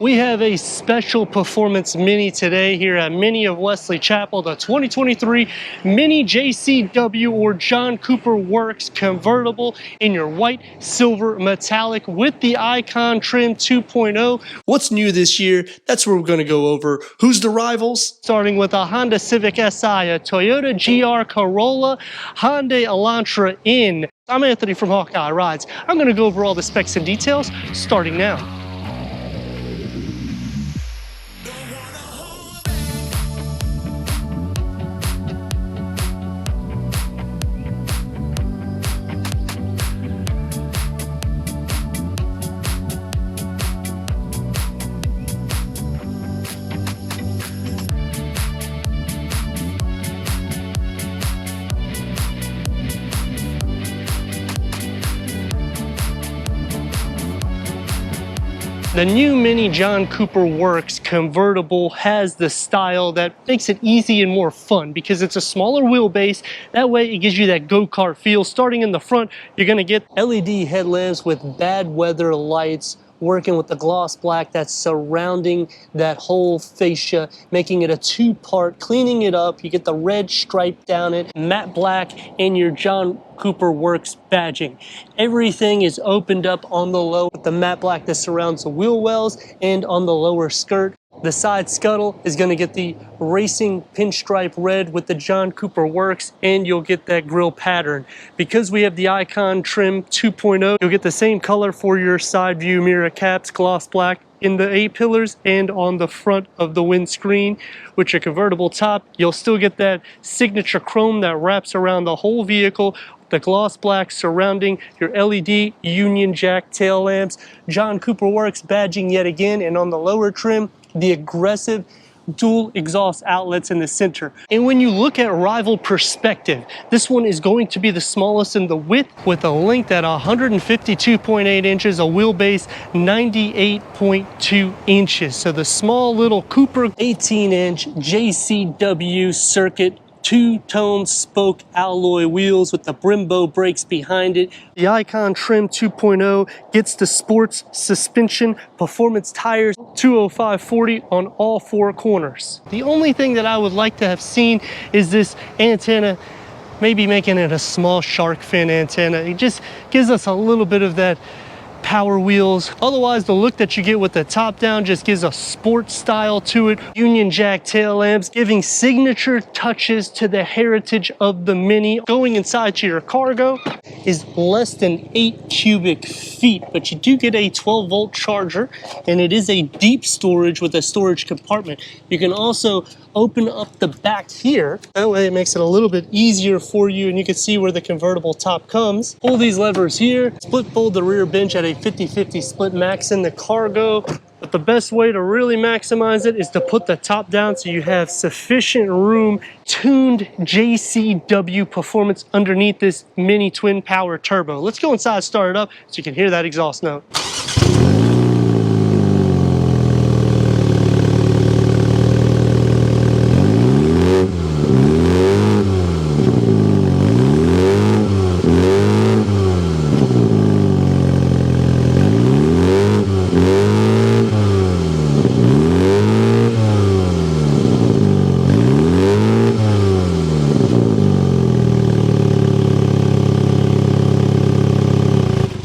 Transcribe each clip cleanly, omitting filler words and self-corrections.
We have a special performance Mini today here at Mini of Wesley Chapel, the 2023 Mini JCW or John Cooper Works convertible in your white, silver, metallic with the Icon trim 2.0. What's new this year? That's what we're going to go over. Who's the rivals? Starting with a Honda Civic Si, a Toyota GR Corolla, Hyundai Elantra in. I'm Anthony from Hawkeye Rides. I'm going to go over all the specs and details starting now. The new Mini John Cooper Works convertible has the style that makes it easy and more fun because it's a smaller wheelbase. That way it gives you that go-kart feel. Starting in the front, you're gonna get LED headlamps with bad weather lights working with the gloss black that's surrounding that whole fascia, making it a two-part, cleaning it up. You get the red stripe down it, matte black, and your John Cooper Works badging. Everything is opened up on the low with the matte black that surrounds the wheel wells and on the lower skirt. The side scuttle is going to get the racing pinstripe red with the John Cooper Works, and you'll get that grille pattern. Because we have the Icon trim 2.0, you'll get the same color for your side view mirror caps, gloss black, in the A-pillars and on the front of the windscreen. With your convertible top, you'll still get that signature chrome that wraps around the whole vehicle, the gloss black surrounding your LED Union Jack tail lamps, John Cooper Works badging yet again, and on the lower trim, the aggressive dual exhaust outlets in the center. And when you look at rival perspective, this one is going to be the smallest in the width with a length at 152.8 inches, a wheelbase 98.2 inches. So the small little Cooper 18-inch JCW circuit two-tone spoke alloy wheels with the Brembo brakes behind it. The Icon trim 2.0 gets the sports suspension, performance tires, 205/40 on all four corners. The only thing that I would like to have seen is this antenna, maybe making it a small shark fin antenna. It just gives us a little bit of that power wheels. Otherwise, the look that you get with the top down just gives a sports style to it. Union Jack tail lamps, giving signature touches to the heritage of the Mini. Going inside to your cargo is less than 8 cubic feet, but you do get a 12-volt charger, and it is a deep storage with a storage compartment. You can also open up the back here. That way it makes it a little bit easier for you, and you can see where the convertible top comes. Pull these levers here, split fold the rear bench at a 50-50 split max in the cargo. But the best way to really maximize it is to put the top down so you have sufficient room. Tuned JCW performance underneath this Mini twin power turbo. Let's go inside, start it up so you can hear that exhaust note.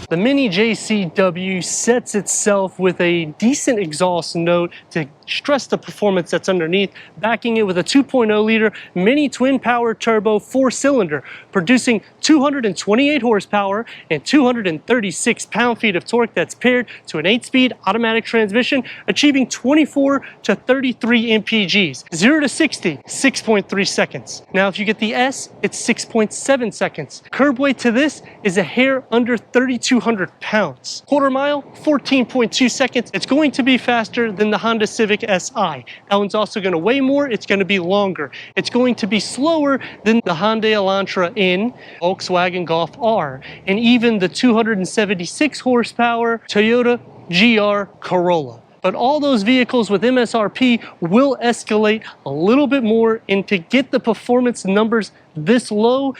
The Mini JCW sets itself with a decent exhaust note to stress the performance that's underneath, backing it with a 2.0 liter Mini twin power turbo 4-cylinder, producing 228 horsepower and 236 pound-feet of torque that's paired to an 8-speed automatic transmission, achieving 24 to 33 mpgs. 0 to 60, 6.3 seconds. Now if you get the S, it's 6.7 seconds. Curb weight to this is a hair under 3,200 pounds. Quarter mile, 14.2 seconds. It's going to be faster than the Honda Civic Si. That one's also going to weigh more. It's going to be longer. It's going to be slower than the Hyundai Elantra in Volkswagen Golf R, and even the 276 horsepower Toyota GR Corolla. But all those vehicles with MSRP will escalate a little bit more, and to get the performance numbers this low,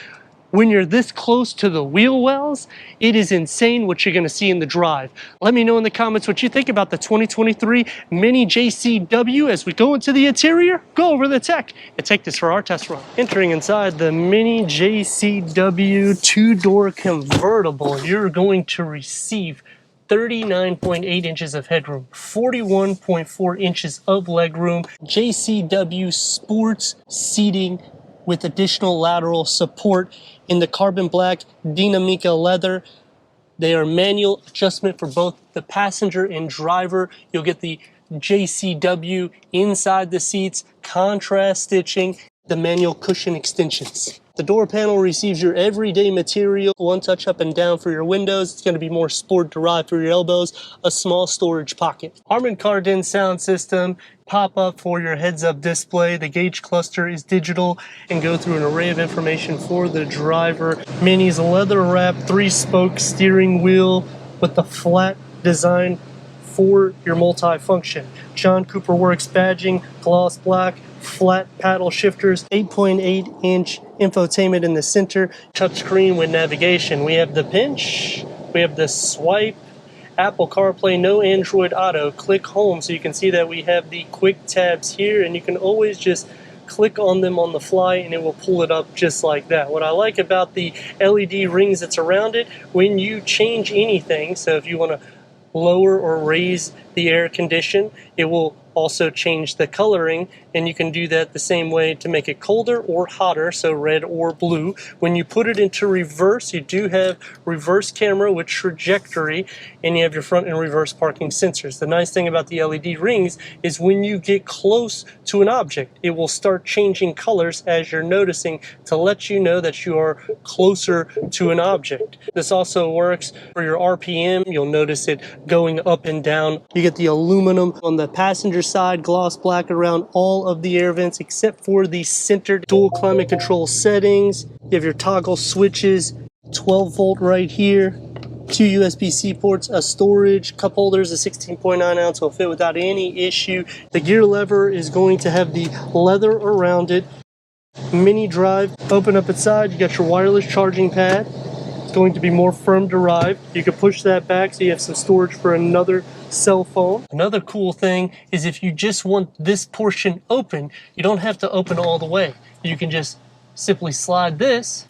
When you're this close to the wheel wells, it is insane what you're gonna see in the drive. Let me know in the comments what you think about the 2023 Mini JCW. As we go into the interior, go over the tech, and take this for our test run. Entering inside the Mini JCW two-door convertible, you're going to receive 39.8 inches of headroom, 41.4 inches of legroom, JCW sports seating with additional lateral support in the carbon black Dinamica leather. They are manual adjustment for both the passenger and driver. You'll get the JCW inside the seats, contrast stitching, the manual cushion extensions. The door panel receives your everyday material, one touch up and down for your windows. It's going to be more sport derived for your elbows, a small storage pocket. Harman Kardon sound system, pop up for your heads up display. The gauge cluster is digital and go through an array of information for the driver. Mini's leather wrap 3-spoke steering wheel with the flat design for your multi-function. John Cooper Works badging, gloss black, flat paddle shifters, 8.8-inch infotainment in the center, touchscreen with navigation. We have the pinch, we have the swipe, Apple CarPlay, no Android Auto, click home, so you can see that we have the quick tabs here, and you can always just click on them on the fly and it will pull it up just like that. What I like about the LED rings that's around it, when you change anything, so if you want to lower or raise the air condition, it will also change the coloring, and you can do that the same way to make it colder or hotter, so red or blue. When you put it into reverse, you do have reverse camera with trajectory, and you have your front and reverse parking sensors. The nice thing about the LED rings is when you get close to an object, it will start changing colors as you're noticing to let you know that you are closer to an object. This also works for your RPM. You'll notice it going up and down. You get the aluminum on the passenger side, gloss black around all of the air vents except for the centered dual climate control settings. You have your toggle switches, 12 volt right here, 2 USB-C ports, a storage, cup holders, a 16.9 ounce will fit without any issue. The gear lever is going to have the leather around it. Mini drive, open up inside, you got your wireless charging pad. It's going to be more firm derived. You can push that back so you have some storage for another cell phone. Another cool thing is if you just want this portion open, you don't have to open all the way. You can just simply slide this,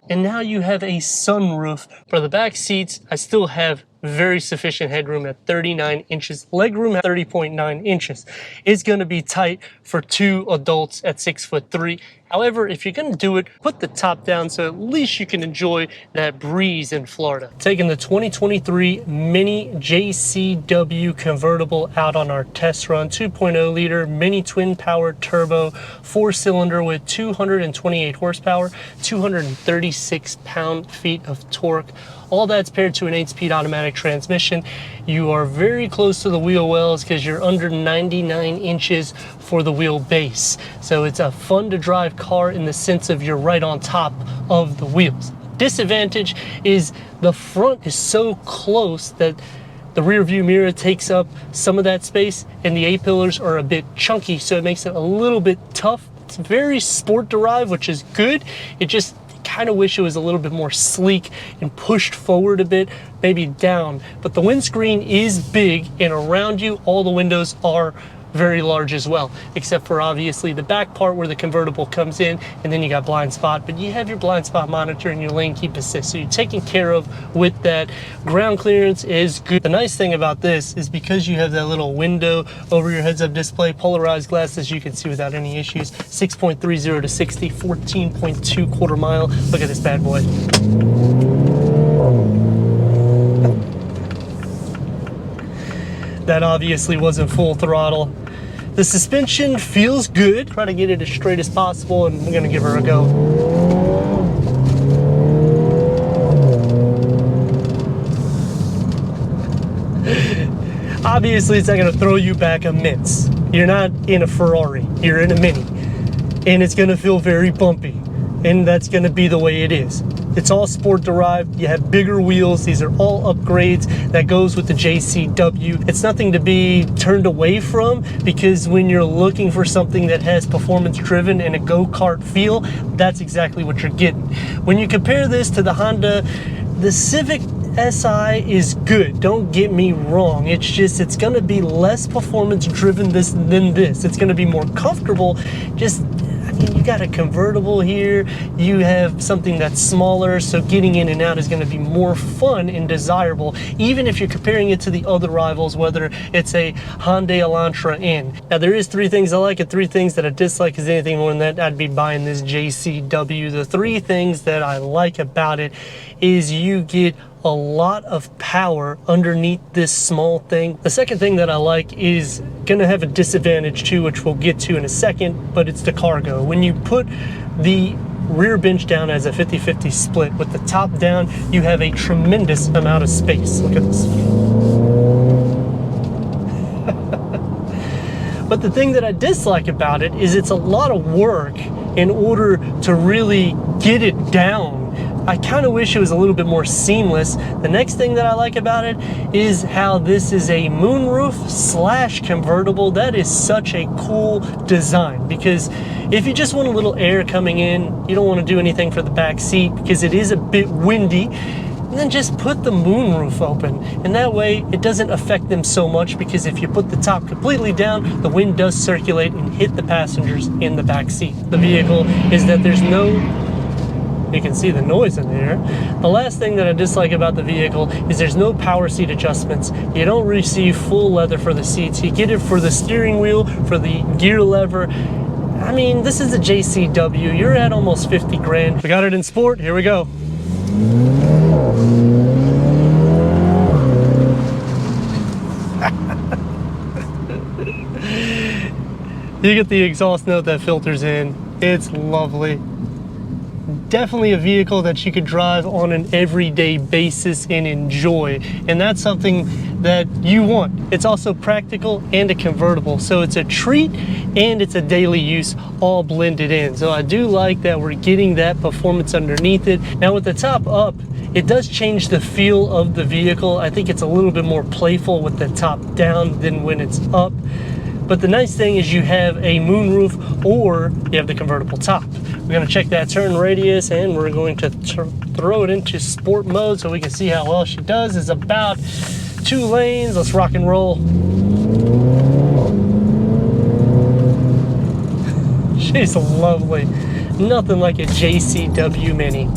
and now you have a sunroof. For the back seats, I still have very sufficient headroom at 39 inches. Legroom at 30.9 inches. It's going to be tight for 2 adults at 6'3". However, if you're going to do it, put the top down so at least you can enjoy that breeze in Florida. Taking the 2023 Mini JCW convertible out on our test run. 2.0 liter mini twin power turbo 4-cylinder with 228 horsepower, 236 pound-feet of torque. All that's paired to an 8-speed automatic transmission. You are very close to the wheel wells because you're under 99 inches for the wheel base. So it's a fun to drive car in the sense of you're right on top of the wheels. Disadvantage is the front is so close that the rear view mirror takes up some of that space, and the A-pillars are a bit chunky, so it makes it a little bit tough. It's very sport derived, which is good. It just kind of wish it was a little bit more sleek and pushed forward a bit, maybe down. But the windscreen is big, and around you all the windows are very large as well, except for obviously the back part where the convertible comes in, and then you got blind spot, but you have your blind spot monitor and your lane keep assist, so you're taken care of with that. Ground clearance is good. The nice thing about this is because you have that little window over your heads-up display, polarized glasses, you can see without any issues. 6.30 to 60, 14.2 quarter mile. Look at this bad boy. That obviously wasn't full throttle. The suspension feels good. Try to get it as straight as possible, and we're gonna give her a go. Obviously, it's not gonna throw you back a mince. You're not in a Ferrari, you're in a Mini. And it's gonna feel very bumpy. And that's gonna be the way it is. It's all sport derived. You have bigger wheels. These are all upgrades that goes with the JCW. It's nothing to be turned away from, because when you're looking for something that has performance driven and a go-kart feel, that's exactly what you're getting. When you compare this to the Honda, the Civic SI is good, don't get me wrong. It's just, it's gonna be less performance driven than this. It's gonna be more comfortable. Just, I mean, you got a convertible here, you have something that's smaller, so getting in and out is gonna be more fun and desirable, even if you're comparing it to the other rivals, whether it's a Hyundai Elantra N. Now, there is 3 things I like and 3 things that I dislike. Is anything more than that, I'd be buying this JCW. The 3 things that I like about it is you get a lot of power underneath this small thing. The second thing that I like is gonna have a disadvantage too, which we'll get to in a second, but it's the cargo. When you put the rear bench down as a 50-50 split with the top down, you have a tremendous amount of space. Look at this. But the thing that I dislike about it is it's a lot of work in order to really get it down. I kind of wish it was a little bit more seamless. The next thing that I like about it is how this is a moonroof slash convertible. That is such a cool design, because if you just want a little air coming in, you don't want to do anything for the back seat because it is a bit windy, then just put the moonroof open, and that way it doesn't affect them so much, because if you put the top completely down, the wind does circulate and hit the passengers in the back seat. The vehicle is that there's no, you can see the noise in there. The last thing that I dislike about the vehicle is there's no power seat adjustments. You don't receive full leather for the seats. You get it for the steering wheel, for the gear lever. I mean, this is a JCW. You're at almost 50 grand. We got it in sport. Here we go. You get the exhaust note that filters in. It's lovely. Definitely a vehicle that you could drive on an everyday basis and enjoy, and that's something that you want. It's also practical and a convertible, so it's a treat and it's a daily use all blended in. So I do like that we're getting that performance underneath it. Now with the top up, it does change the feel of the vehicle. I think it's a little bit more playful with the top down than when it's up. But the nice thing is you have a moonroof or you have the convertible top. We're gonna check that turn radius, and we're going to throw it into sport mode so we can see how well she does. It's about 2 lanes. Let's rock and roll. She's lovely. Nothing like a JCW Mini.